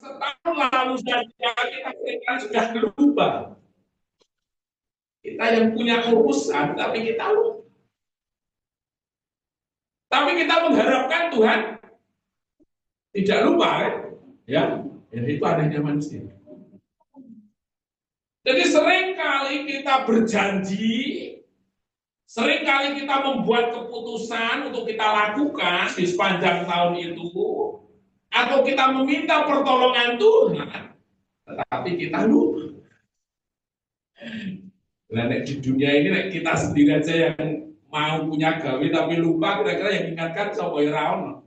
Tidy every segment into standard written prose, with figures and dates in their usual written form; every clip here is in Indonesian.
setahun lalu saja kita sudah lupa. Kita yang punya urusan, tapi kita lupa. Tapi kita mengharapkan Tuhan tidak lupa, kan? Ya, itu adanya manusia. Jadi seringkali kita berjanji, seringkali kita membuat keputusan untuk kita lakukan di sepanjang tahun itu, atau kita meminta pertolongan Tuhan, tetapi kita lupa. Nah, di dunia ini kita sendiri aja yang mau punya gawe tapi lupa, kira-kira yang ingatkan sapa ora.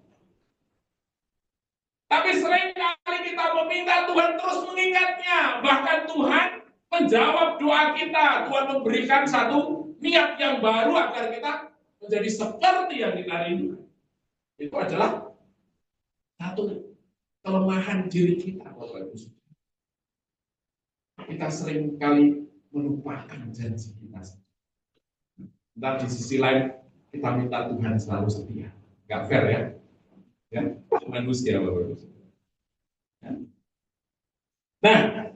Tapi seringkali kita meminta Tuhan terus mengingatnya, bahkan Tuhan menjawab doa kita, Tuhan memberikan satu niat yang baru agar kita menjadi seperti yang kita rindukan. Itu adalah satu kelemahan diri kita, Bapak Ibu. Kita seringkali melupakan janji kita. Dan di sisi lain kita minta Tuhan selalu setia. Gak fair ya? Ya, manusia, Bapak Ibu. Nah,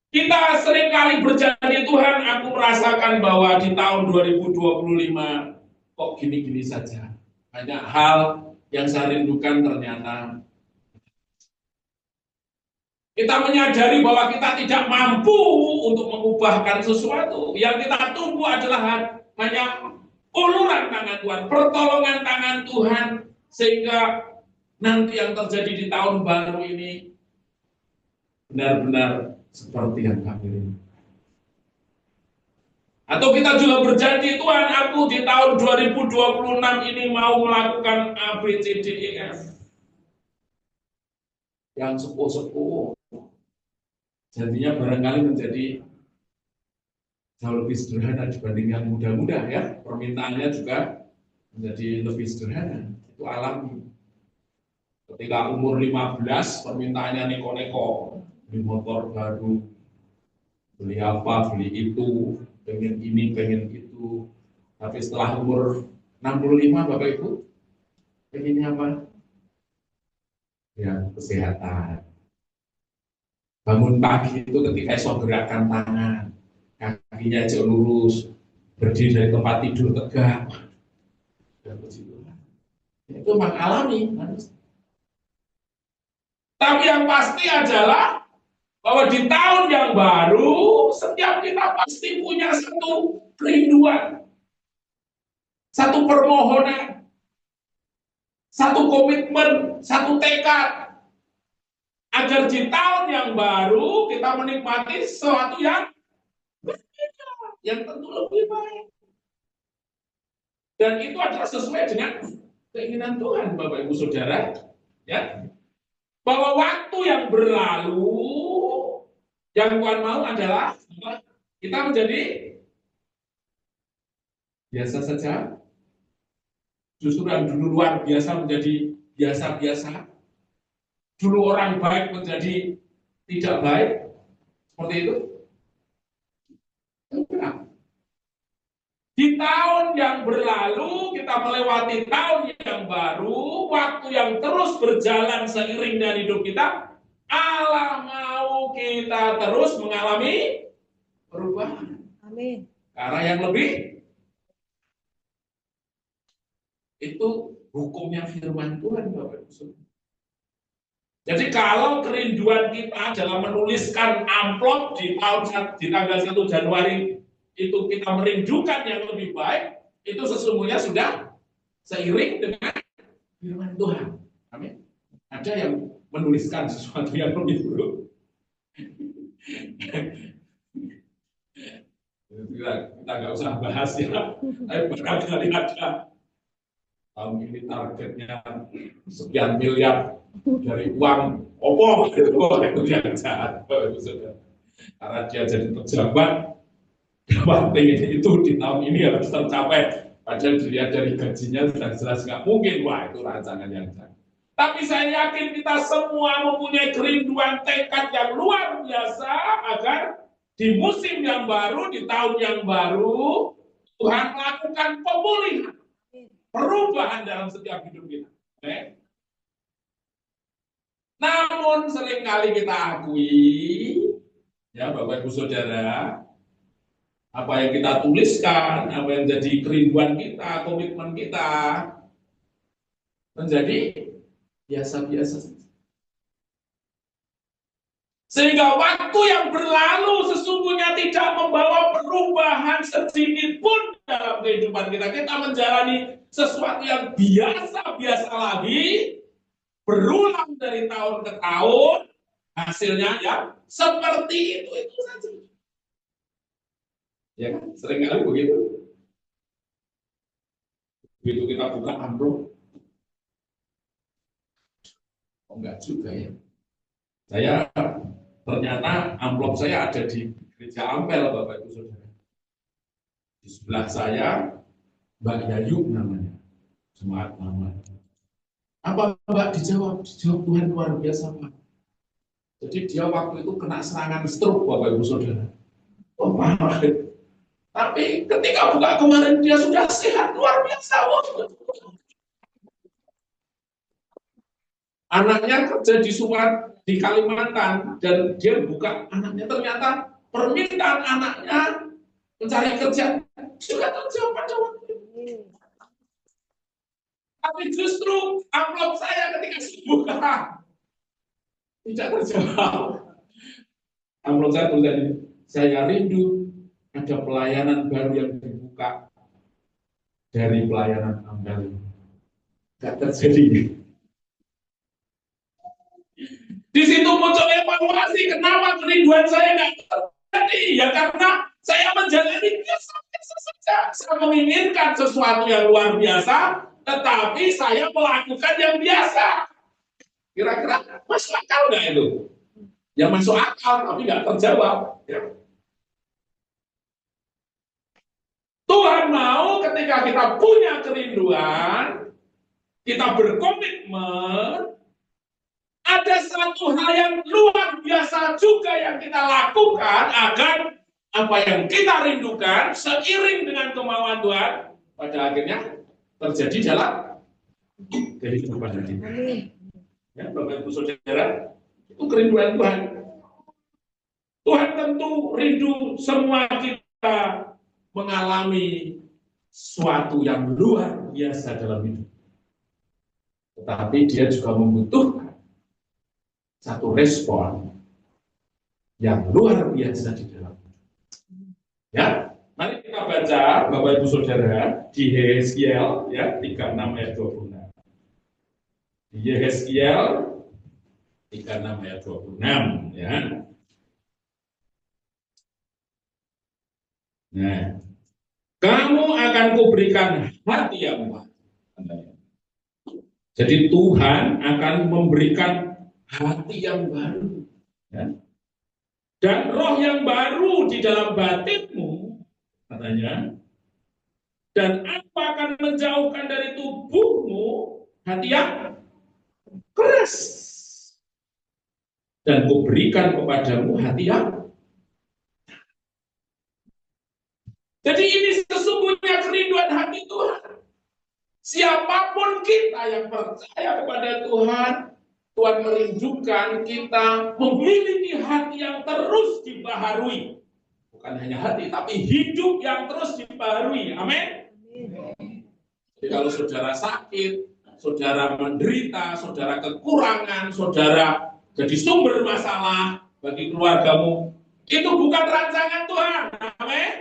kita seringkali berjanji Tuhan, aku merasakan bahwa di tahun 2025 kok gini-gini saja. Banyak hal yang saya rindukan ternyata. Kita menyadari bahwa kita tidak mampu untuk mengubahkan sesuatu. Yang kita tunggu adalah hanya uluran tangan Tuhan, pertolongan tangan Tuhan, sehingga nanti yang terjadi di tahun baru ini benar-benar seperti yang kami rindu. Atau kita juga berjanji, Tuhan, aku di tahun 2026 ini mau melakukan A, B, C, D, E, F. Yang sepuh-sepuh. Jantinya barangkali menjadi jauh lebih sederhana dibanding yang muda-muda ya. Permintaannya juga menjadi lebih sederhana. Itu alami. Ketika umur 15, permintaannya neko-neko. Beli motor baru, beli apa, beli itu, pengen ini, pengen itu. Tapi setelah umur 65, Bapak Ibu, pengennya apa? Ya, kesehatan. Bangun pagi itu ketika esok gerakan tangan, kakinya jauh lurus, berdiri dari tempat tidur tegak. Dan begitu. Itu memang alami. Tapi yang pasti adalah bahwa di tahun yang baru, setiap kita pasti punya satu kerinduan, satu permohonan, satu komitmen, satu tekad, agar di tahun yang baru kita menikmati sesuatu yang berbeda, yang tentu lebih baik. Dan itu adalah sesuai dengan keinginan Tuhan, Bapak Ibu Saudara, ya. Bahwa waktu yang berlalu, yang Tuhan mau adalah kita menjadi biasa saja. Justru yang dulu luar biasa menjadi biasa-biasa. Dulu orang baik menjadi tidak baik. Seperti itu. Di tahun yang berlalu, kita melewati tahun yang baru, waktu yang terus berjalan seiring dengan hidup kita, Allah mau kita terus mengalami perubahan. Amin. Karena yang lebih, itu hukumnya firman Tuhan, Bapak Ibu. Jadi kalau kerinduan kita adalah menuliskan amplop di tanggal 1 Januari, itu kita merindukan yang lebih baik, itu sesungguhnya sudah seiring dengan firman Tuhan. Amin. Ada yang menuliskan sesuatu yang lebih buruk. Kita nggak usah bahas ya. Tapi barangkali ada tahun ini targetnya sekian miliar dari uang itu yang jahat. Karena dia jadi pejabat, itu di tahun ini harus tercapai. Padahal dilihat dari gajinya sudah jelas nggak mungkin. Wah, itu rancangan yang jahat. Tapi saya yakin kita semua mempunyai kerinduan tekad yang luar biasa agar di musim yang baru, di tahun yang baru, Tuhan melakukan pemulihan, perubahan dalam setiap hidup kita. Namun Namun seringkali kita akui, ya Bapak Ibu Saudara, apa yang kita tuliskan, apa yang jadi kerinduan kita, komitmen kita, menjadi biasa-biasa saja. Sehingga waktu yang berlalu sesungguhnya tidak membawa perubahan sedikit pun dalam kehidupan kita. Kita menjalani sesuatu yang biasa-biasa lagi, berulang dari tahun ke tahun, hasilnya ya seperti itu saja. Ya kan? Seringkali begitu. Begitu kita buka amplop, oh enggak juga ya. Saya ternyata amplop saya ada di gereja Ampel, Bapak Ibu Saudara. Di sebelah saya Mbak Yayu namanya, jemaat lama. Apa Mbak dijawab? Dijawab Tuhan luar biasa Pak. Jadi dia waktu itu kena serangan stroke Bapak Ibu Saudara. Oh parah. Tapi ketika buka kemarin dia sudah sehat luar biasa. Anaknya kerja di Sumat di Kalimantan dan dia buka anaknya, ternyata permintaan anaknya mencari kerja juga terjawab pada waktu itu. Tapi justru amplop saya ketika saya buka tidak terjawab. Amplop saya tulisan, saya rindu ada pelayanan baru yang dibuka dari pelayanan Ampel. Tidak terjadi. Di situ muncul evaluasi, kenapa kerinduan saya nggak terjadi? Ya karena saya menjalani biasa-biasa saja. Saya menginginkan sesuatu yang luar biasa, tetapi saya melakukan yang biasa. Kira-kira masuk akal nggak itu? Ya masuk akal, tapi nggak terjawab. Ya. Tuhan mau ketika kita punya kerinduan, kita berkomitmen, ada satu hal yang luar biasa juga yang kita lakukan agar apa yang kita rindukan seiring dengan kemauan Tuhan pada akhirnya terjadi dalam kehidupan kita. Ya, Bapak Ibu Saudara, itu kerinduan Tuhan. Tuhan tentu rindu semua kita mengalami suatu yang luar biasa dalam hidup. Tetapi dia juga membutuhkan satu respon yang luar biasa di dalam. Ya, mari kita baca Bapak Ibu Saudara di Yehezkiel ya 36 ayat 26. Di Yehezkiel 36 ayat 26 ya. Nah, kamu akan kuberikan hati yang baru. Jadi Tuhan akan memberikan hati yang baru, ya. Dan roh yang baru di dalam batinmu, katanya. Dan aku akan menjauhkan dari tubuhmu hati yang keras, dan kuberikan kepadamu hati yang. Jadi ini sesungguhnya kerinduan hati Tuhan. Siapapun kita yang percaya kepada Tuhan, Tuhan merindukan kita memiliki hati yang terus dibaharui. Bukan hanya hati, tapi hidup yang terus dibaharui. Amin. Jadi kalau saudara sakit, saudara menderita, saudara kekurangan, saudara jadi sumber masalah bagi keluargamu, itu bukan rancangan Tuhan. Amin.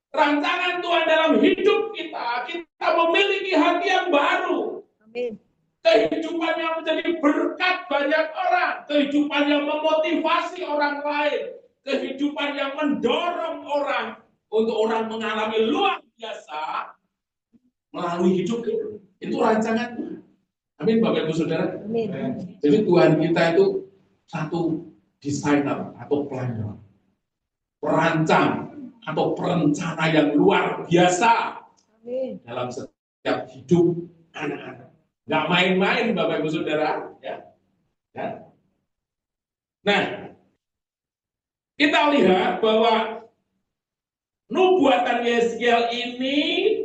Rancangan Tuhan dalam hidup kita, kita memiliki hati yang baru. Amin. Kehidupan yang menjadi berkat banyak orang, kehidupan yang memotivasi orang lain, kehidupan yang mendorong orang untuk orang mengalami luar biasa melalui hidup itu. Itu rancangan Tuhan. Amin, Bapak Ibu Saudara. Amin. Jadi Tuhan kita itu satu desainer atau planner, perancang atau perencana yang luar biasa. Amin. Dalam setiap hidup anak-anak. Nggak main-main Bapak Ibu Saudara. Ya. Ya. Nah, kita lihat bahwa nubuatan Yehezkiel ini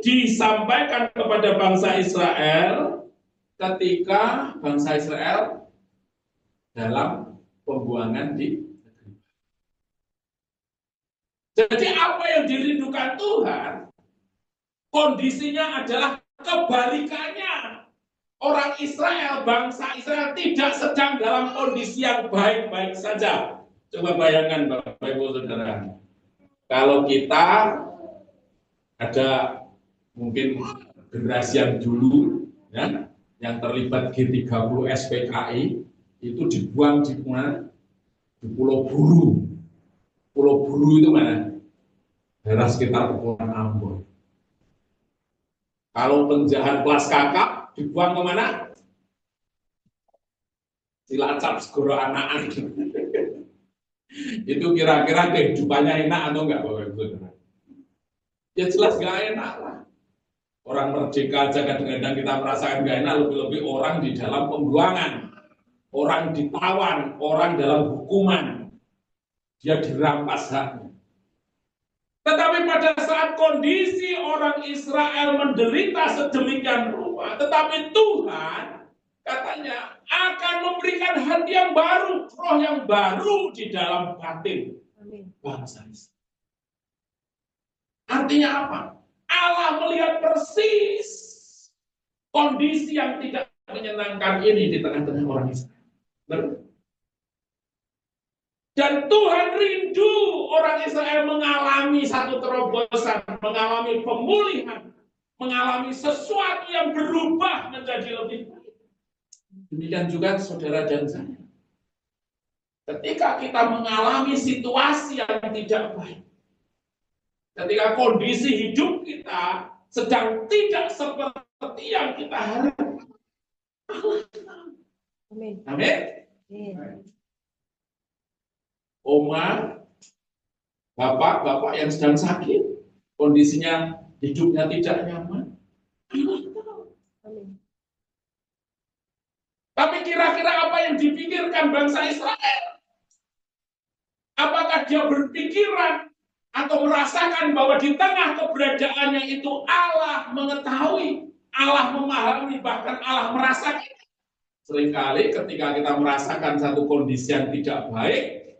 disampaikan kepada bangsa Israel ketika bangsa Israel dalam pembuangan di negeri. Jadi apa yang dirindukan Tuhan, kondisinya adalah kebalikannya. Orang Israel, bangsa Israel tidak sedang dalam kondisi yang baik-baik saja. Coba bayangkan Bapak Ibu Saudara, kalau kita ada mungkin generasi yang dulu, ya, yang terlibat G30 SPKI, itu dibuang di mana? Di Pulau Buru. Pulau Buru itu mana? Daerah sekitar Kepulauan Ambon. Kalau penjahat kelas kakap dibuang kemana? Cilacap, Segoro Anakan. Itu kira-kira kehidupannya enak atau enggak Bapak Ibu Saudara? Ya jelas enggak enak lah. Orang merdeka aja kadang-kadang kita merasakan enggak enak, lebih-lebih orang di dalam pembuangan, orang ditawan, orang dalam hukuman, dia dirampas haknya. Tetapi pada saat kondisi orang Israel menderita sedemikian rupa, tetapi Tuhan katanya akan memberikan hati yang baru, roh yang baru di dalam batin bangsa Israel. Artinya apa? Allah melihat persis kondisi yang tidak menyenangkan ini di tengah-tengah orang Israel. Dan Tuhan rindu orang Israel mengalami satu terobosan, mengalami pemulihan, mengalami sesuatu yang berubah menjadi lebih baik. Demikian juga saudara dan saya. Ketika kita mengalami situasi yang tidak baik, ketika kondisi hidup kita sedang tidak seperti yang kita harapkan, Amin. Amin. Oma, bapak yang sedang sakit, kondisinya hidupnya tidak nyaman. Tapi kira-kira apa yang dipikirkan bangsa Israel? Apakah dia berpikiran atau merasakan bahwa di tengah keberadaannya itu Allah mengetahui, Allah memahami, bahkan Allah merasakan? Seringkali ketika kita merasakan satu kondisi yang tidak baik,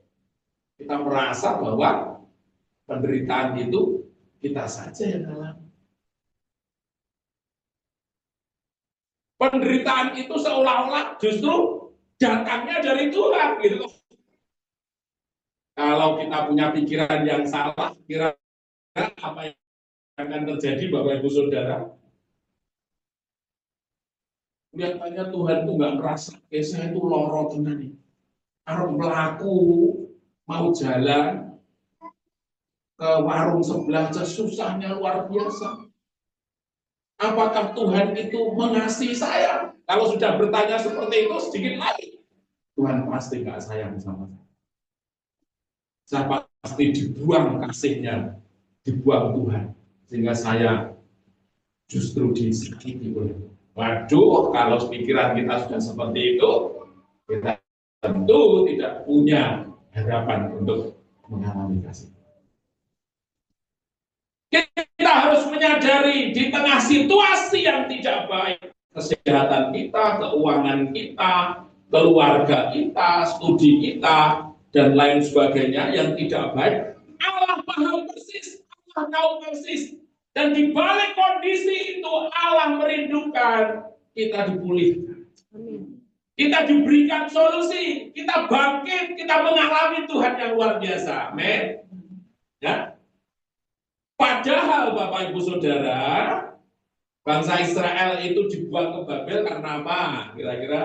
kita merasa bahwa penderitaan itu kita saja yang alami. Penderitaan itu seolah-olah justru datangnya dari Tuhan, gitu. Kalau kita punya pikiran yang salah, kira-kira apa yang akan terjadi, Bapak Ibu Saudara? Kelihatannya Tuhan itu nggak merasa, saya itu loro tenan nih. Harus melaku, mau jalan ke warung sebelah aja susahnya luar biasa. Apakah Tuhan itu mengasihi saya? Kalau sudah bertanya seperti itu sedikit lagi, Tuhan pasti nggak sayang sama saya. Saya pasti dibuang kasihnya, dibuang Tuhan, sehingga saya justru disakiti oleh Tuhan. Waduh, kalau pikiran kita sudah seperti itu, kita tentu tidak punya harapan untuk mengalami kasih. Kita harus menyadari di tengah situasi yang tidak baik, kesehatan kita, keuangan kita, keluarga kita, studi kita, dan lain sebagainya yang tidak baik, Allah paham persis, Allah tahu persis. Dan di balik kondisi itu Allah merindukan kita dipulihkan. Kita diberikan solusi, kita bangkit, kita mengalami Tuhan yang luar biasa. Amin. Ya. Padahal Bapak Ibu Saudara, bangsa Israel itu dibuang ke Babel karena apa? Kira-kira.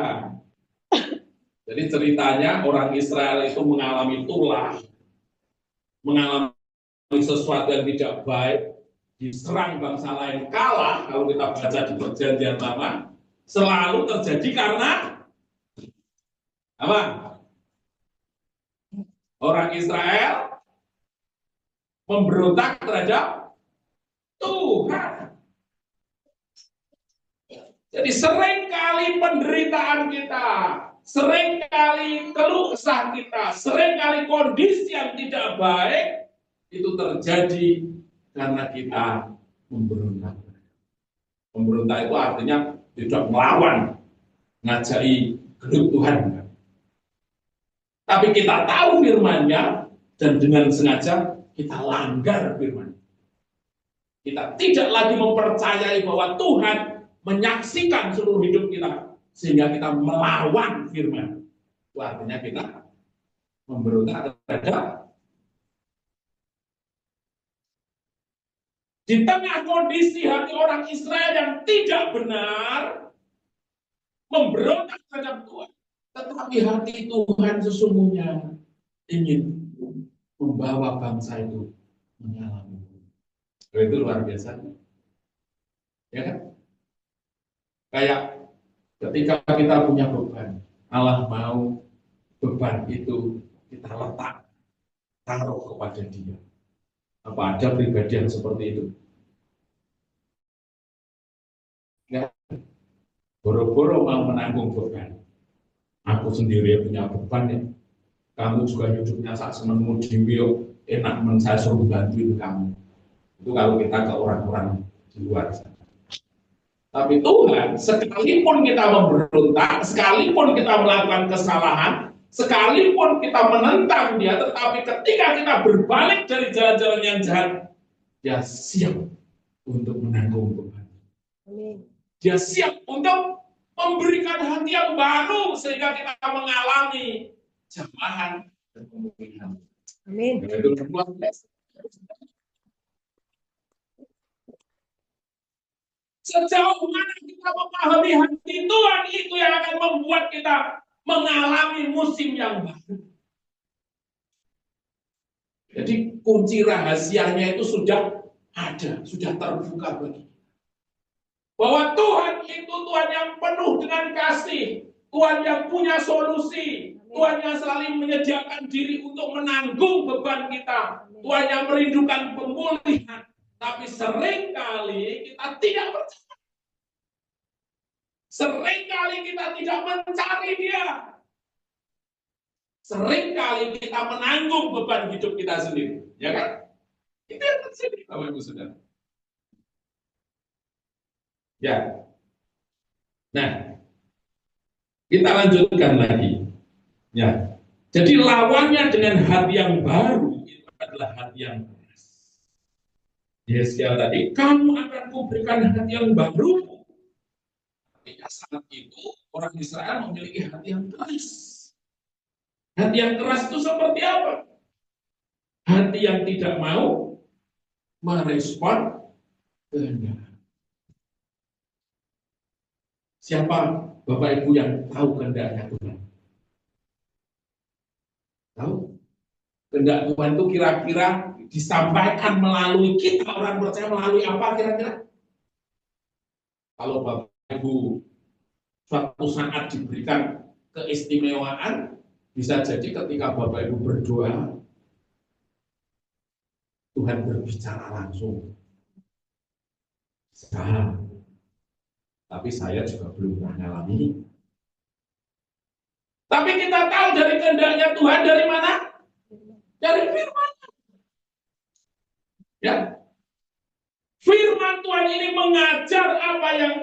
Jadi ceritanya orang Israel itu mengalami tulah, mengalami sesuatu yang tidak baik, diserang bangsa lain, kalah. Kalau kita baca di Perjanjian Lama, selalu terjadi karena apa? Orang Israel memberontak terhadap Tuhan. Jadi seringkali penderitaan kita, seringkali keluh kesah kita, seringkali kondisi yang tidak baik itu terjadi karena kita memberontak. Memberontak itu artinya tidak melawan, ngajai kehendak Tuhan. Tapi kita tahu firman-Nya dan dengan sengaja kita langgar firman. Kita tidak lagi mempercayai bahwa Tuhan menyaksikan seluruh hidup kita sehingga kita melawan firman. Itu artinya kita memberontak terhadap. Di tengah kondisi hati orang Israel yang tidak benar, memberontak terhadap Tuhan, tetapi hati Tuhan sesungguhnya ingin membawa bangsa itu mengalami. Itu luar biasa, ya kan? Kayak ketika kita punya beban, Allah mau beban itu kita letak, taruh kepada Dia. Apa ada pribadi yang seperti itu? Ya, boro-boro mau menanggung beban. Aku sendiri punya beban ya. Kamu juga hidupnya saat semenmu diwio, enak saya suruh bantuin kamu. Itu kalau kita ke orang-orang di luar sana. Tapi Tuhan, sekalipun kita memberontak, sekalipun kita melakukan kesalahan, sekalipun kita menentang Dia, tetapi ketika kita berbalik dari jalan-jalan yang jahat, Dia siap untuk menanggung beban. Dia siap untuk memberikan hati yang baru sehingga kita mengalami jamahan dan pemulihan. Amin. Sejauh mana kita memahami hati Tuhan, itu yang akan membuat kita mengalami musim yang baru. Jadi kunci rahasianya itu sudah ada, sudah terbuka bagi kita. Bahwa Tuhan itu Tuhan yang penuh dengan kasih, Tuhan yang punya solusi, Tuhan yang selalu menyediakan diri untuk menanggung beban kita, Tuhan yang merindukan pemulihan. Tapi seringkali kita tidak percaya. Seringkali kita tidak mencari Dia. Seringkali kita menanggung beban hidup kita sendiri, ya kan? Itu yang terjadi, Bapak Ibu Saudara. Ya. Nah, kita lanjutkan lagi. Ya. Jadi lawannya dengan hati yang baru itu adalah hati yang keras. Yeskiel tadi, kamu akan kuberikan hati yang baru. Ketika saat itu orang Israel memiliki hati yang keras. Hati yang keras itu seperti apa? Hati yang tidak mau merespon kehendak. Siapa Bapak Ibu yang tahu kehendaknya Tuhan? Tahu? Kehendak Tuhan itu kira-kira disampaikan melalui kita orang percaya melalui apa kira-kira? Kalau Bapak Ibu suatu saat diberikan keistimewaan, bisa jadi ketika Bapak Ibu berdoa, Tuhan berbicara langsung. Tapi saya juga belum pernah mengalami. Tapi kita tahu dari kehendaknya Tuhan dari mana? Dari firman. Ya. Firman Tuhan ini mengajar apa yang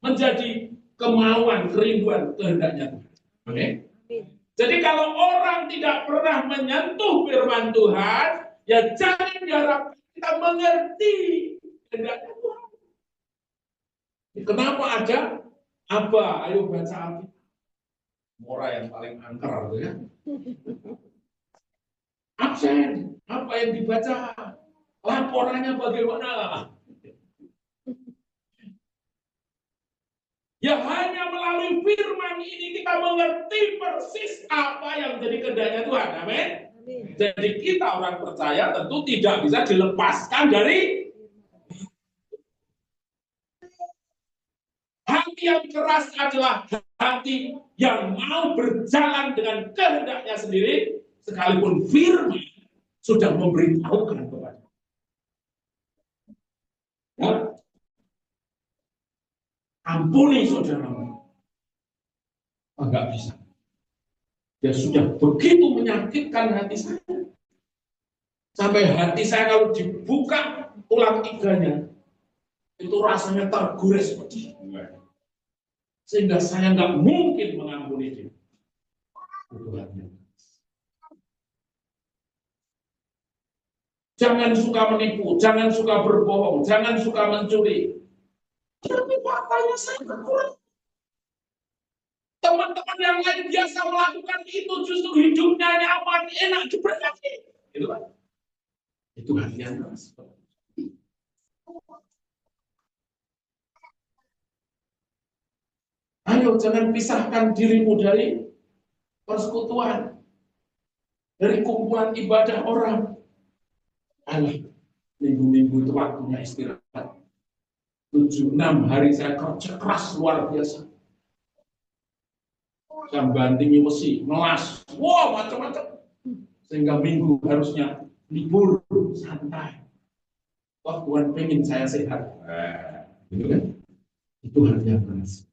menjadi kemauan, kerinduan, kehendaknya Tuhan. Oke? Jadi kalau orang tidak pernah menyentuh firman Tuhan, ya jangan diharapkan kita mengerti kehendaknya Tuhan. Kenapa ada? Apa? Ayo baca Alkitab. Mora yang paling angker, ya. Absen. Apa yang dibaca? Laporannya bagaimana? Ya hanya melalui firman ini kita mengerti persis apa yang jadi kehendaknya Tuhan. Amin. Jadi kita orang percaya tentu tidak bisa dilepaskan dari hati yang keras adalah hati yang mau berjalan dengan kehendaknya sendiri, sekalipun firman sudah memberitahukan kepada. Ya. Ampuni saudaramu. Enggak bisa. Dia sudah begitu menyakitkan hati saya. Sampai hati saya kalau dibuka tulang iganya, itu rasanya tergores pedih. Sehingga saya nggak mungkin mengampuni dia. Jangan suka menipu, jangan suka berbohong, jangan suka mencuri. Tapi faktanya saya kurang. Teman-teman yang lain biasa melakukan itu, justru hidupnya nyaman, enak, diberkati. Itu kan? Itu hati yang keras. Ayo jangan pisahkan dirimu dari persekutuan, dari kumpulan ibadah orang. Ayo, minggu-minggu itu waktunya istirahat. 7-6 hari saya kerja keras luar biasa. Saya bantingi besi, melas, macam-macam. Sehingga minggu harusnya libur, santai. Wah, Tuhan pengen saya sehat. Gitu kan? Itu hati yang keras.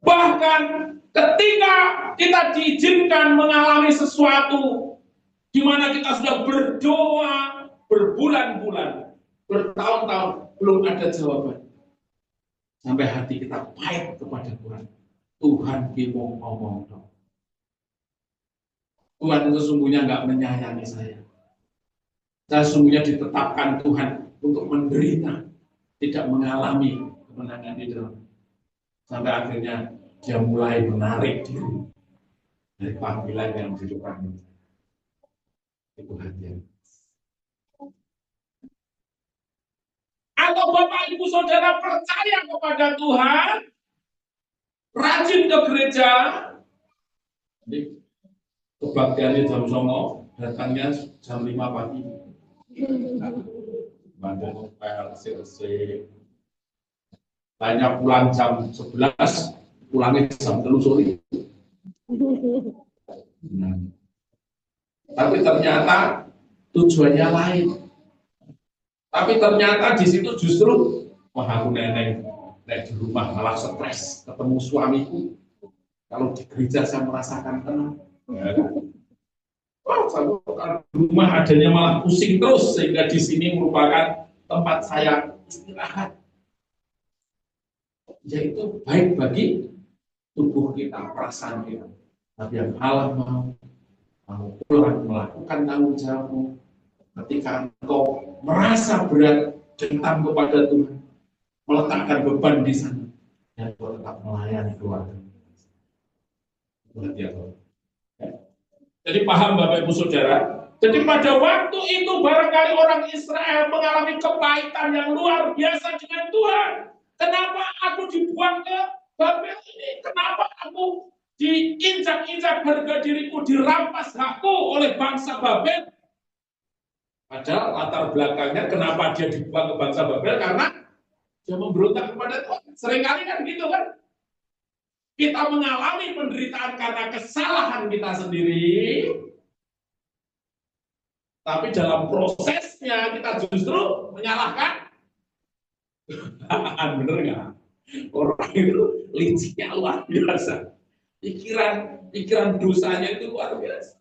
Bahkan ketika kita diizinkan mengalami sesuatu di mana kita sudah berdoa berbulan-bulan, bertahun-tahun, belum ada jawaban. Sampai hati kita pahit kepada Tuhan. Tuhan bingung ngomong dong. Tuhan sesungguhnya nggak menyayangi saya. Saya sesungguhnya ditetapkan Tuhan untuk menderita, tidak mengalami kemenangan di dalam. Sampai akhirnya dia mulai menarik diri dari panggilan yang diberikan. Itu hati. Atau Bapak Ibu Saudara percaya kepada Tuhan, rajin ke gereja, jadi kebaktiannya jam 09, datangnya jam 5 pagi. Badan PLCC, tanya pulang jam 11, pulangnya jam 3 sore. Tapi ternyata tujuannya lain. Tapi ternyata di situ justru, wah aku neneng di rumah malah stres, ketemu suamiku. Kalau di gereja saya merasakan tenang. Wah, kalau di rumah adanya malah pusing terus, sehingga di sini merupakan tempat saya istirahat. Yaitu baik bagi tubuh kita, perasaan kita. Tapi yang Allah mau pulang melakukan tanggung jawabmu. Ketika engkau merasa berat, dendam kepada Tuhan, meletakkan beban di sana, dan engkau tetap melayani keluarga. Jadi paham Bapak Ibu Saudara? Jadi pada waktu itu barangkali orang Israel mengalami kepahitan yang luar biasa dengan Tuhan. Kenapa aku dibuang ke Babel ini? Kenapa aku diinjak-injak harga diriku, dirampas hakku oleh bangsa Babel? Padahal latar belakangnya kenapa dia dibuang ke bangsa Babel, karena dia memberontak kepada Tuhan. Seringkali kan gitu kan. Kita mengalami penderitaan karena kesalahan kita sendiri. Tapi dalam prosesnya kita justru menyalahkan. Bener nggak? Orang itu liciknya luar biasa. Pikiran dosanya itu luar biasa.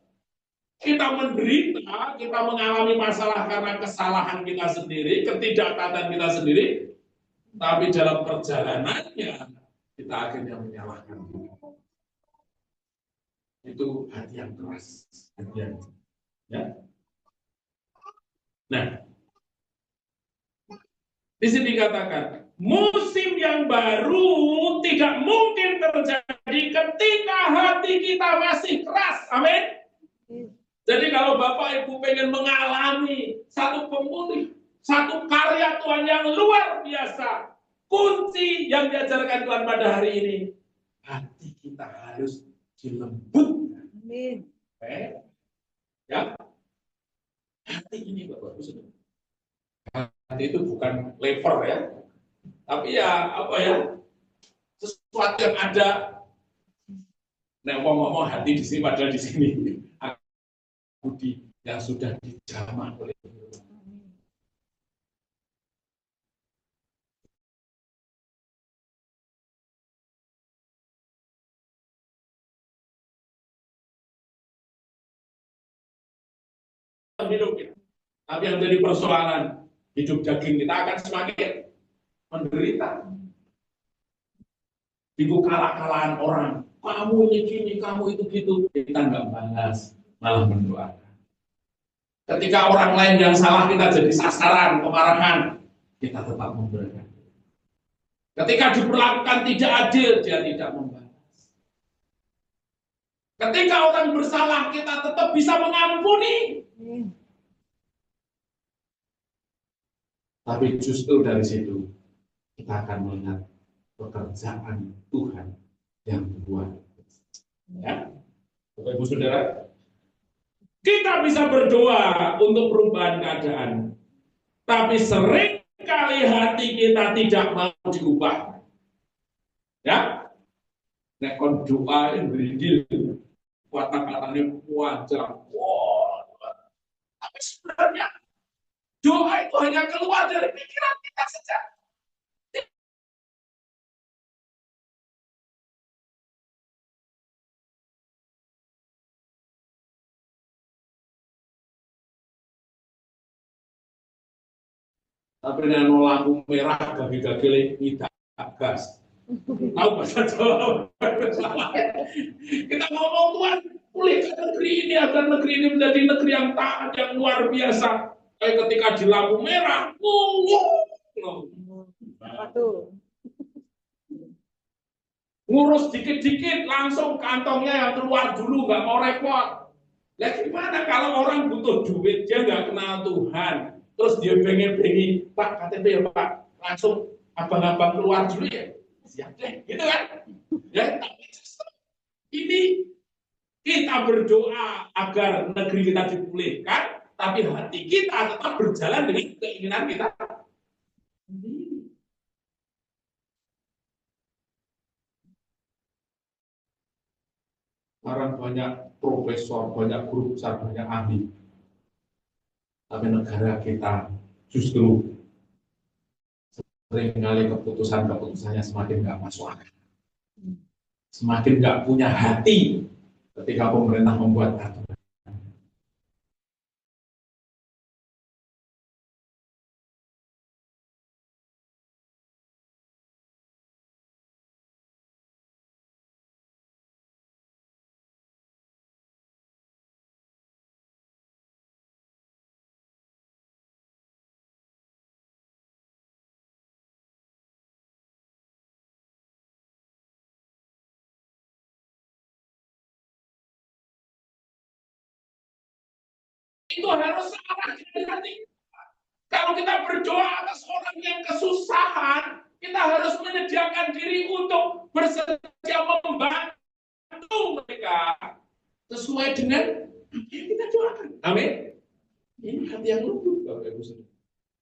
Kita menderita, kita mengalami masalah karena kesalahan kita sendiri, ketidaktaatan kita sendiri, tapi dalam perjalanannya kita akhirnya menyalahkan Tuhan. Itu hati yang keras, hati yang, ya. Nah, di sini dikatakan musim yang baru tidak mungkin terjadi ketika hati kita masih keras. Amin. Jadi kalau Bapak Ibu pengen mengalami satu pemulih, satu karya Tuhan yang luar biasa, kunci yang diajarkan Tuhan pada hari ini, hati kita harus dilembutkan. Amin. Ya, hati ini Bapak Ibu, hati itu bukan lever ya, tapi ya apa ya, sesuatu yang ada. Nah, ngomong-ngomong hati di sini padahal di sini. Budi yang sudah dijamah oleh Tuhan. Hidup kita. Tapi yang menjadi persoalan hidup daging kita akan semakin menderita. Ibu kalah-kalahan orang, kamu ini gini, kamu itu gitu. Kita nggak balas. malah mendoakan. Ketika orang lain yang salah kita jadi sasaran kemarahan, kita tetap memberikan. Ketika diperlakukan tidak adil, dia tidak membalas. Ketika orang bersalah, kita tetap bisa mengampuni. Tapi justru dari situ, kita akan melihat pekerjaan Tuhan yang luar biasa. Ya, Bapak Ibu Saudara, kita bisa berdoa untuk perubahan keadaan, tapi sering kali hati kita tidak mau diubah. Ya, nek kon doa yang berindil, kata-katanya panjang. Wow. Tapi sebenarnya doa itu hanya keluar dari pikiran kita saja. Tapi dengan lampu merah gagi-gagi tidak gas. Tahu bahasa Jawa. Kita ngomong Tuhan, pulihkan negeri ini agar negeri ini menjadi negeri yang taat, yang luar biasa. Kayak ketika di lampu merah, ngurus dikit-dikit langsung kantongnya yang keluar dulu, nggak mau repot. Lah gimana kalau orang butuh duit, dia nggak kenal Tuhan, terus dia pengen Pak KTP ya Pak, langsung abang-abang keluar dulu ya, siap deh, gitu kan? Ya, tapi ini kita berdoa agar negeri kita dipulihkan, tapi hati kita tetap berjalan dengan keinginan kita. Sekarang banyak profesor, banyak guru besar, banyak ahli. Tapi negara kita justru seringkali keputusan-keputusannya semakin nggak masuk akal. Semakin nggak punya hati ketika pemerintah membuat aturan. Itu harus salah dari hati. Kalau kita berdoa atas orang yang kesusahan, kita harus menyediakan diri untuk bersedia membantu mereka sesuai dengan apa yang kita doakan. Amin. Ini hati yang lembut, Bapak Ibu Saudara.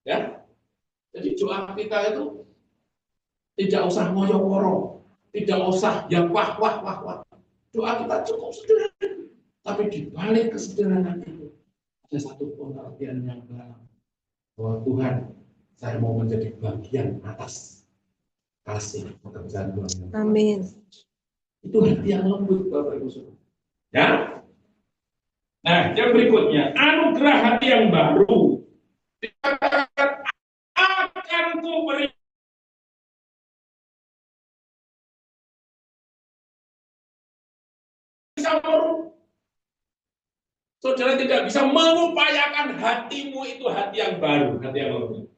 Ya, jadi doa kita itu tidak usah ngoyo-ngoro, tidak usah yang wah. Doa kita cukup sederhana, tapi di balik kesederhanaan itu ada satu pengertian yang dalam. Bahwa Tuhan, saya mau menjadi bagian atas kasih pekerjaan Tuhan. Amin. Itu hati yang lembut, Bapak Ibu Saudara. Ya. Nah, yang berikutnya, anugerah hati yang baru. Dikatakan akan kuberi. Saudara tidak bisa mengupayakan hatimu itu hati yang baru, hati yang lembut.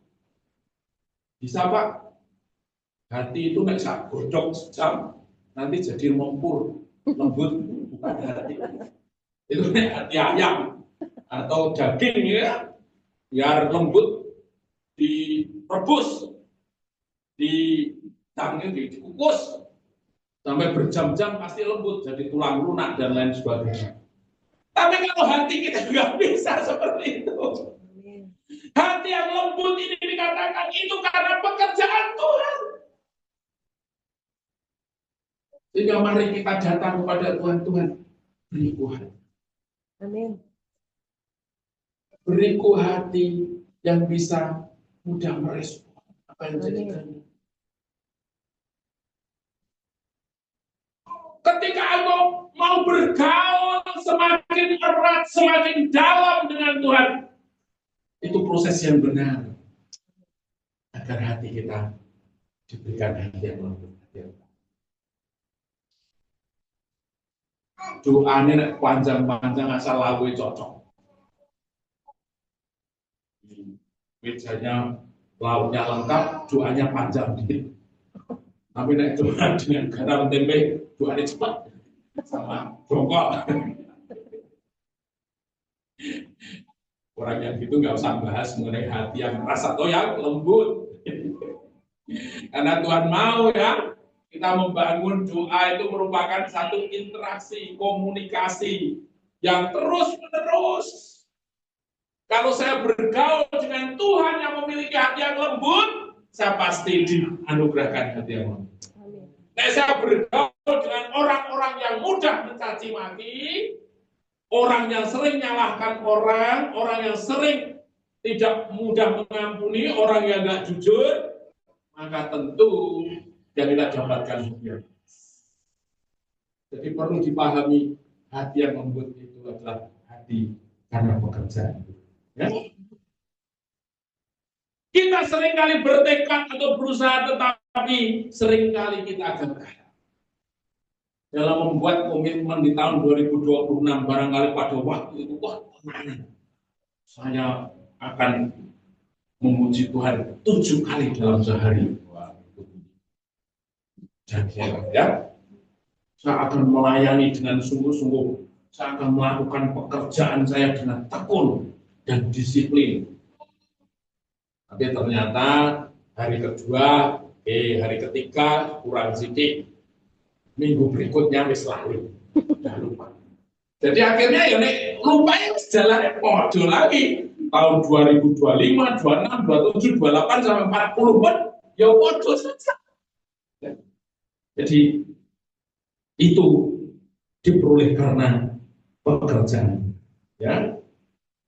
Bisa Pak? Hati itu nggak bisa godok sejam, nanti jadi lumpur, lembut, bukan hati. Itu hati ayam atau daging ya, biar lembut, direbus, dikukus sampai berjam-jam pasti lembut, jadi tulang lunak dan lain sebagainya. Tapi kalau hati kita nggak bisa seperti itu. Hati yang lembut ini dikatakan itu karena pekerjaan Tuhan. Sehingga mari kita datang kepada Tuhan, Tuhan beriku hati. Amin. Beriku hati yang bisa mudah merespon apa yang jadi. Ketika engkau mau bergaul semakin erat, semakin dalam dengan Tuhan, itu proses yang benar agar hati kita diberikan hati yang lembut. doanya nek panjang-panjang asal lawe cocok. Mejanya lauknya lengkap, doanya panjang dikit. Tapi nek doa dengan garam tempe, doanya cepat sama jongkok. Orang yang gitu nggak usah bahas mengenai hati yang keras atau yang lembut. Karena Tuhan mau ya, kita membangun doa itu merupakan satu interaksi, komunikasi yang terus-menerus. Kalau saya bergaul dengan Tuhan yang memiliki hati yang lembut, saya pasti dianugerahkan hati yang lembut. Nah, saya bergaul dengan orang-orang yang mudah mencaci maki, orang yang sering menyalahkan orang yang sering tidak mudah mengampuni, orang yang nggak jujur, maka tentu yang kita dapatkan dia. Jadi perlu dipahami, hati yang lembut itu adalah hati karena pekerjaan. Ya? Kita seringkali bertekad atau berusaha, tetapi seringkali kita gagal. Dalam membuat komitmen di tahun 2026, barangkali pada waktu itu, wah, saya akan memuji Tuhan 7 kali dalam sehari. Jadi, ya, saya akan melayani dengan sungguh-sungguh. Saya akan melakukan pekerjaan saya dengan tekun dan disiplin. Tapi ternyata hari kedua, hari ketiga kurang sedikit. Minggu berikutnya wis lalu, udah lupa. Jadi akhirnya ya lupa ya jalannya podo lagi. Tahun 2025, 26, 27, 28 sampai 40 pun ya podo saja. Jadi itu diperoleh karena pekerjaan. Ya,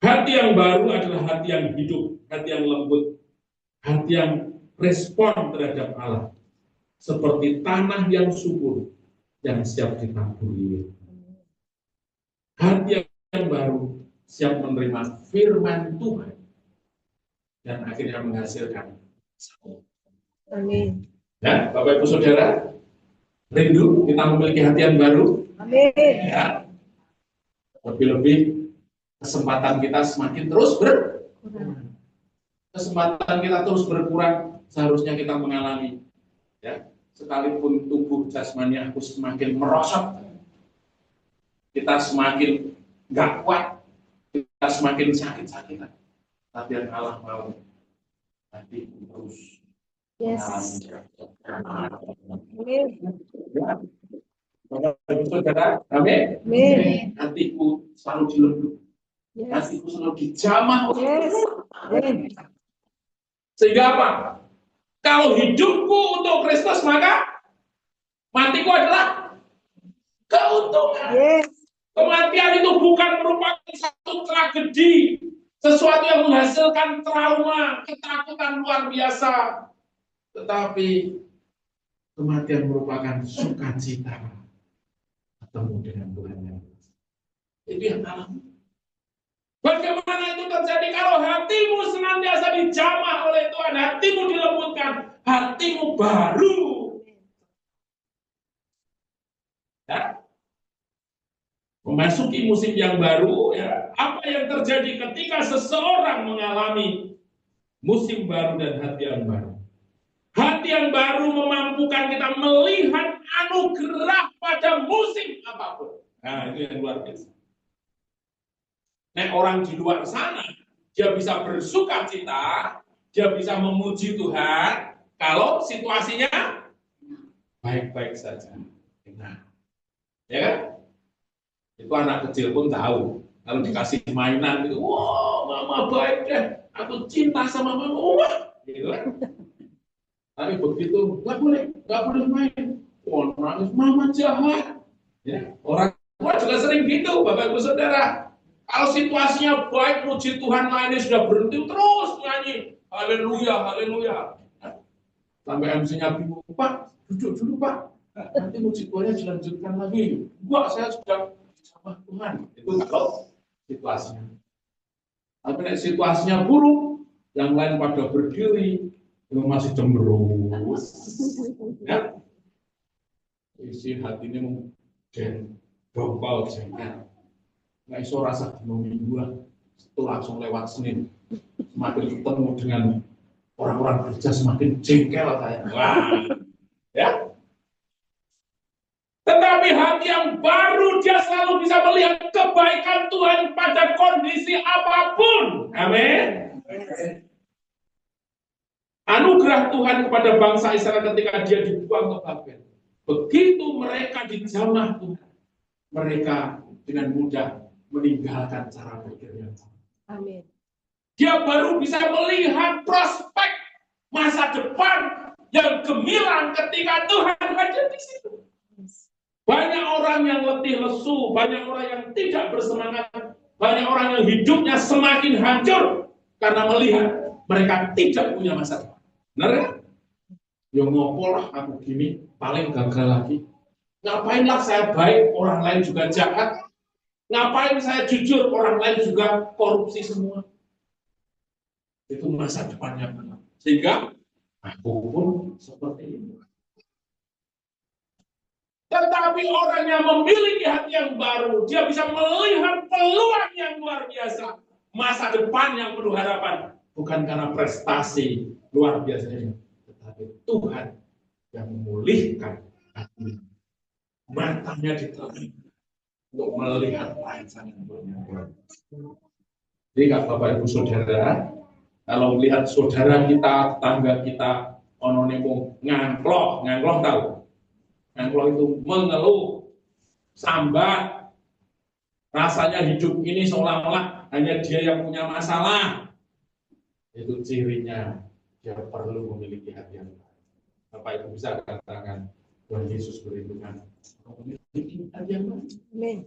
hati yang baru adalah hati yang hidup, hati yang lembut, hati yang respon terhadap Allah, seperti tanah yang subur yang siap ditaburi. Hati yang baru siap menerima firman Tuhan dan akhirnya menghasilkan. Amin. Ya, Bapak Ibu Saudara, rindu kita memiliki hati yang baru. Amin. Ya. Lebih-lebih kesempatan kita semakin terus berkurang. Kesempatan kita terus berkurang, seharusnya kita mengalami, ya, sekalipun tubuh jasmani aku semakin merosot, kita semakin nggak kuat, kita semakin sakit-sakitan, tapi yang Allah mau hati terus. Yes. Amin. Bapak Ibu Saudara, amin. Amin. Hatiku selalu dilembut, Yes. hatiku selalu dijamah. Yes. Amin. Sehingga apa? Kalau hidupku untuk Kristus, maka matiku adalah keuntungan. Yes. Kematian itu bukan merupakan satu tragedi, sesuatu yang menghasilkan trauma, ketakutan luar biasa. Tetapi kematian merupakan sukacita ketemu dengan Tuhan yang kuasa. Itu yang alami. Bagaimana itu terjadi kalau hatimu senantiasa dijamah oleh Tuhan, hatimu dilembutkan, hatimu baru. Ya? Memasuki musim yang baru, ya, apa yang terjadi ketika seseorang mengalami musim baru dan hati yang baru? Hati yang baru memampukan kita melihat anugerah pada musim apapun. Nah, itu yang luar biasa. Nah, orang di luar sana, dia bisa bersuka cita, dia bisa memuji Tuhan, kalau situasinya baik-baik saja. Nah, ya kan? Itu anak kecil pun tahu. Kalau dikasih mainan itu, wah, mama baik deh, aku cinta sama mama, wah, gitu kan? Tapi begitu, nggak boleh main. Oh, nangis, mama jahat. Ya, orang tua juga sering gitu, Bapak Ibu Saudara. Kalau situasinya baik, puji Tuhan lainnya sudah berhenti terus nyanyi, haleluya, haleluya. Sampai MC-nya bingung, Pak, duduk dulu Pak. Nanti puji Tuhannya dilanjutkan lagi. Enggak, saya sudah sama Tuhan. Itu kalau situasinya. Tapi nek situasinya buruk, yang lain pada berdiri, itu masih cemberut. Ya, isi hati ini dan dongkol jengkel. Nggak iso rasa dino mingguan, itu langsung lewat Senin. Semakin ketemu dengan orang-orang kerja semakin jengkel saya. Wah, ya. Tetapi hati yang baru dia selalu bisa melihat kebaikan Tuhan pada kondisi apapun. Amin. Anugerah Tuhan kepada bangsa Israel ketika dia dibuang ke Babel. Begitu mereka dijamah Tuhan, mereka dengan mudah meninggalkan cara pikir yang sama. Amin. Dia baru bisa melihat prospek masa depan yang gemilang ketika Tuhan hadir di situ. Banyak orang yang letih lesu, banyak orang yang tidak bersemangat, banyak orang yang hidupnya semakin hancur karena melihat mereka tidak punya masa depan. Benar ya? Ya ngopolah aku gini, paling gagal lagi. Ngapainlah saya baik, orang lain juga jahat. Ngapain saya jujur, orang lain juga korupsi semua. Itu masa depannya. Sehingga aku pun seperti itu. Tetapi orang yang memiliki hati yang baru, dia bisa melihat peluang yang luar biasa. Masa depan yang penuh harapan. Bukan karena prestasi luar biasanya, tetapi Tuhan yang memulihkan hati. Matanya diterima untuk melihat rancangan Tuhan. Jadi Bapak Ibu Saudara, kalau melihat saudara kita, tetangga kita, ononemu ngangkloh tahu? Ngangkloh itu mengeluh, sambat, rasanya hidup ini seolah-olah hanya dia yang punya masalah. Itu cirinya dia perlu memiliki hati yang baik. Bapak Ibu bisa katakan Tuhan Yesus berindukan memiliki hati yang baik. Amin.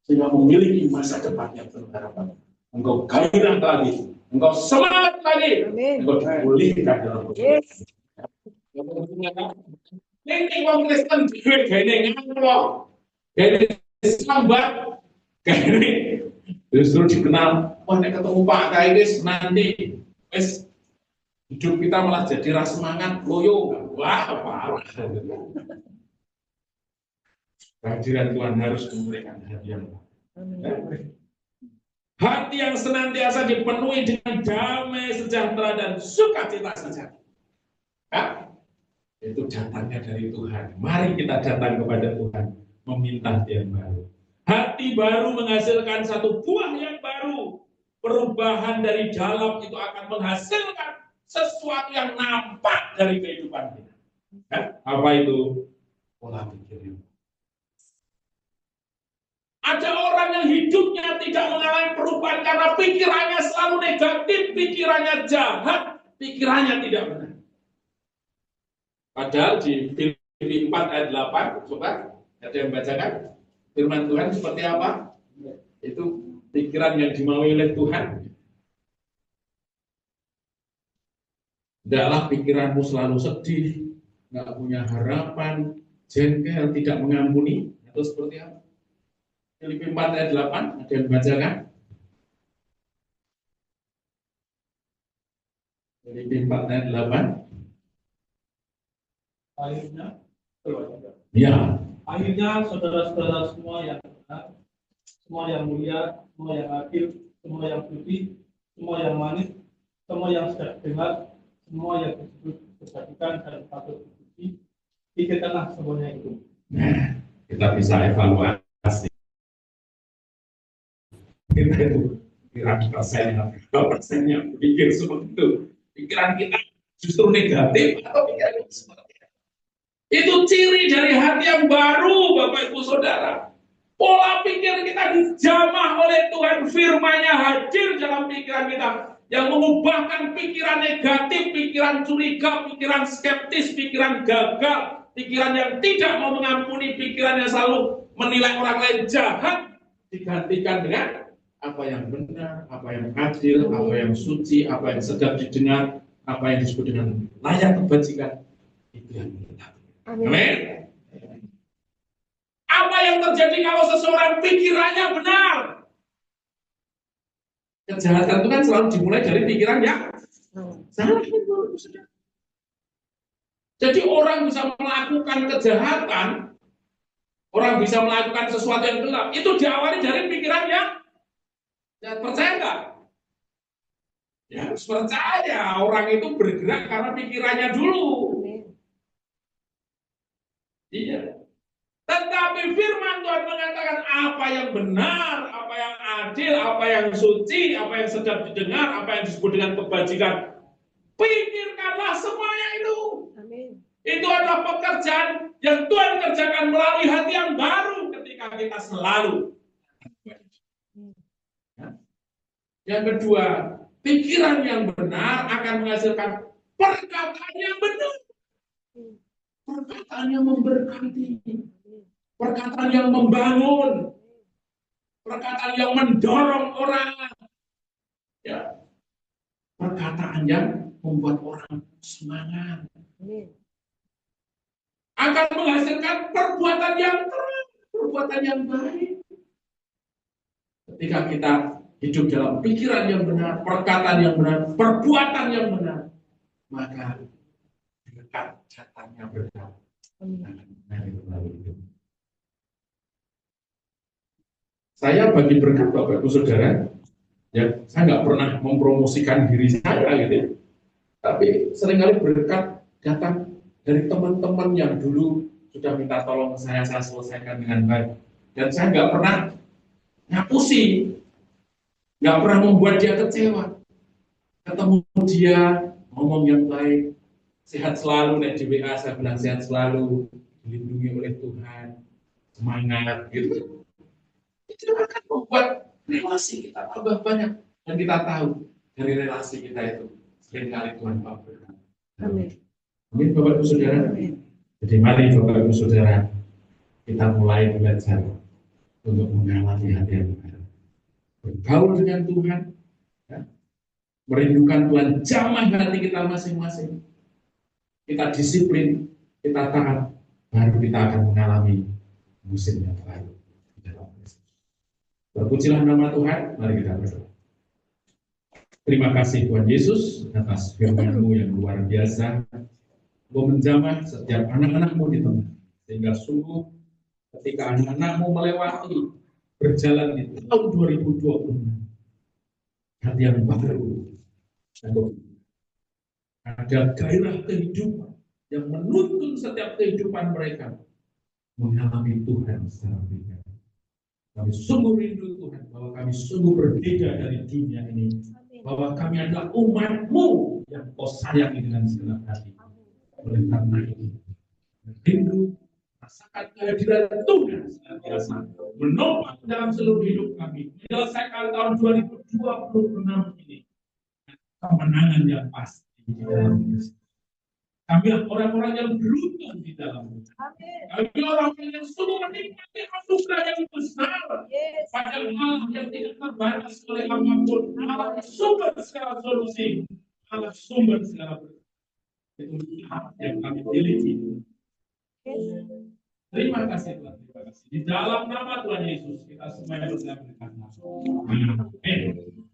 Sehingga memiliki masa depan yang penuh harapan. Engkau gairah lagi, engkau semangat lagi, Amin. engkau dipulihkan dalam hidup. Yes. Ini orang Kristen duit gini ngangkloh, gini sambat, gini justru dikenal. Wah, nek ketemu Pak Kairis nanti, wes hidup kita malah jadi rasa semangat, loyo. Wah, parah. Kehadiran Tuhan harus memberikan hati yang baik. Hati yang senantiasa dipenuhi dengan damai, sejahtera, dan sukacita sejati. Itu datangnya dari Tuhan. Mari kita datang kepada Tuhan, meminta hati yang baru. Hati baru menghasilkan satu buah yang baru. Perubahan dari dalam itu akan menghasilkan sesuatu yang nampak dari kehidupan kita. Apa itu? Pola pikir. Ada orang yang hidupnya tidak mengalami perubahan karena pikirannya selalu negatif, pikirannya jahat, pikirannya tidak benar. Padahal di Filipi 4 ayat 8, coba ada yang bacakan firman Tuhan seperti apa? Itu pikiran yang dimaui oleh Tuhan. Tidaklah pikiranmu selalu sedih, nggak punya harapan, jengkel, tidak mengampuni, atau seperti apa? Filipi 4 ayat 8, ada yang bacakan? Filipi 4 ayat 8. Akhirnya, Ya. akhirnya saudara-saudara semua yang benar, semua yang mulia, semua yang adil, semua yang suci, semua yang manis, semua yang sedap dengar, semua yang disebut kebajikan dan patut dipuji, pikirkanlah semuanya itu. Nah, kita bisa evaluasi. Kita itu pikiran persennya pikir seperti itu. Pikiran kita justru negatif atau pikiran kita seperti itu. Itu ciri dari hati yang baru, Bapak Ibu Saudara. Pola pikir kita dijamah oleh Tuhan, firman-Nya hadir dalam pikiran kita, yang mengubahkan pikiran negatif, pikiran curiga, pikiran skeptis, pikiran gagal, pikiran yang tidak mau mengampuni, pikiran yang selalu menilai orang lain jahat, digantikan dengan apa yang benar, apa yang adil, apa yang suci, apa yang sedap didengar, apa yang disebut dengan layak kebajikan. Itu yang kita. Amin. Apa yang terjadi kalau seseorang pikirannya benar? Kejahatan itu kan selalu dimulai dari pikiran yang salah. Jadi orang bisa melakukan kejahatan, orang bisa melakukan sesuatu yang gelap, itu diawali dari pikiran yang percaya nggak? Ya harus percaya, orang itu bergerak karena pikirannya dulu. Iya. Tetapi firman Tuhan mengatakan apa yang benar, apa yang adil, apa yang suci, apa yang sedap didengar, apa yang disebut dengan kebajikan. Pikirkanlah semuanya itu. Amin. Itu adalah pekerjaan yang Tuhan kerjakan melalui hati yang baru ketika kita selalu. Yang kedua, pikiran yang benar akan menghasilkan perkataan yang benar. Perkataan yang memberkati. Perkataan yang membangun. Perkataan yang mendorong orang. Ya. Perkataan yang membuat orang semangat. Akan menghasilkan perbuatan yang terang, perbuatan yang baik. Ketika kita hidup dalam pikiran yang benar, perkataan yang benar, perbuatan yang benar, maka berkat datangnya berkat. Saya bagi berkat Bapak Ibu Saudara, ya saya nggak pernah mempromosikan diri saya gitu, tapi seringkali berkat datang dari teman-teman yang dulu sudah minta tolong saya selesaikan dengan baik, dan saya nggak pernah ngapusi, nggak pernah membuat dia kecewa. Ketemu dia ngomong yang baik, sehat selalu, dan di WA saya bilang sehat selalu, dilindungi oleh Tuhan, semangat gitu. Itu akan membuat relasi kita tambah banyak, dan kita tahu dari relasi kita itu seringkali Tuhan berkat. Amin. Amin Bapak Ibu Saudara. Jadi mari Bapak Ibu Saudara, kita mulai belajar untuk mengalami hati yang benar, bergaul dengan Tuhan, ya, merindukan Tuhan, jamah hati kita masing-masing. Kita disiplin, kita taat, baru kita akan mengalami musim yang baru. Terpujilah nama Tuhan, mari kita berdoa. Terima kasih Tuhan Yesus atas firman-Mu yang luar biasa, menjamah setiap anak-anak-Mu di tengah, sehingga sungguh ketika anak-anak-Mu melewati berjalan di tahun 2020, hati yang baru, ada gairah kehidupan yang menuntun setiap kehidupan mereka mengalami Tuhan secara pribadi. Kami sungguh rindu Tuhan, bahwa kami sungguh berbeda dari dunia ini, bahwa kami adalah umat-Mu yang Kau sayangi dengan segenap hati. Oleh karena itu, rindu rasakan kehadiran Tuhan senantiasa menopang dalam seluruh hidup kami, menyelesaikan tahun 2026 ini kemenangan yang pasti di dalam Kristus. Kami orang-orang yang beruntung di dalamnya. Kami orang-orang yang sungguh menikmati anugerah yang besar. Pada Allah yang tidak terbatas oleh apapun. Allah sumber segala solusi. Allah sumber segala berkat. Itu yang kami miliki. Terima kasih Tuhan. Terima kasih. Di dalam nama Tuhan Yesus kita semua berdoa berkat. Amin.